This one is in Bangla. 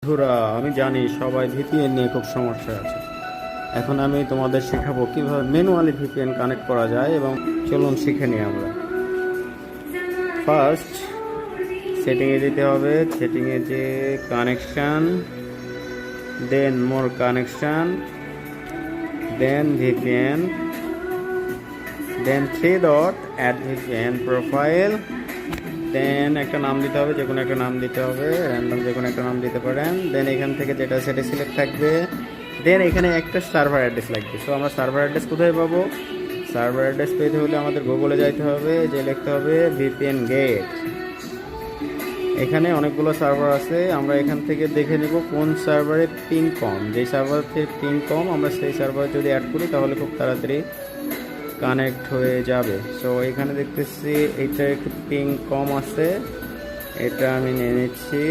বন্ধুরা, আমি জানি সবাই ভিপিএন নিয়ে খুব সমস্যা আছে। এখন আমি তোমাদের শেখাবো কিভাবে ম্যানুয়ালি ভিপিএন কানেক্ট করা যায় এবং চলুন শিখে নিই আমরা। ফার্স্ট সেটিংয়ে যেতে হবে, সেটিংয়ে যে কানেকশান, দেন মোর কানেকশান, দেন ভিপিএন, দেন 3 ডট অ্যাড ভিপিএন প্রোফাইল, দেন একটা নাম দিতে হবে, যে কোনো একটা নাম দিতে হবে, র্যান্ডম যে কোনো একটা নাম দিতে পারেন। দেন এখান থেকে যেটা সেটা সিলেক্ট থাকবে। দেন এখানে একটা সার্ভার অ্যাড্রেস লাগবে। সো আমরা সার্ভার অ্যাড্রেস কোথায় পাবো? সার্ভার অ্যাড্রেস পেতে হলে আমাদের গুগলে যাইতে হবে, যে লিখতে হবে ভিপিএন গেট। এখানে অনেকগুলো সার্ভার আছে, আমরা এখান থেকে দেখে নেব কোন সার্ভারে পিং কম। যেই সার্ভারের পিং কম আমরা সেই সার্ভারে যদি অ্যাড করি তাহলে খুব তাড়াতাড়ি কানেক্ট হয়ে যাবে। সো এখানে দেখতেছি এইটা একটু পিং কম আছে, এটা আমি নিয়ে নিচ্ছি।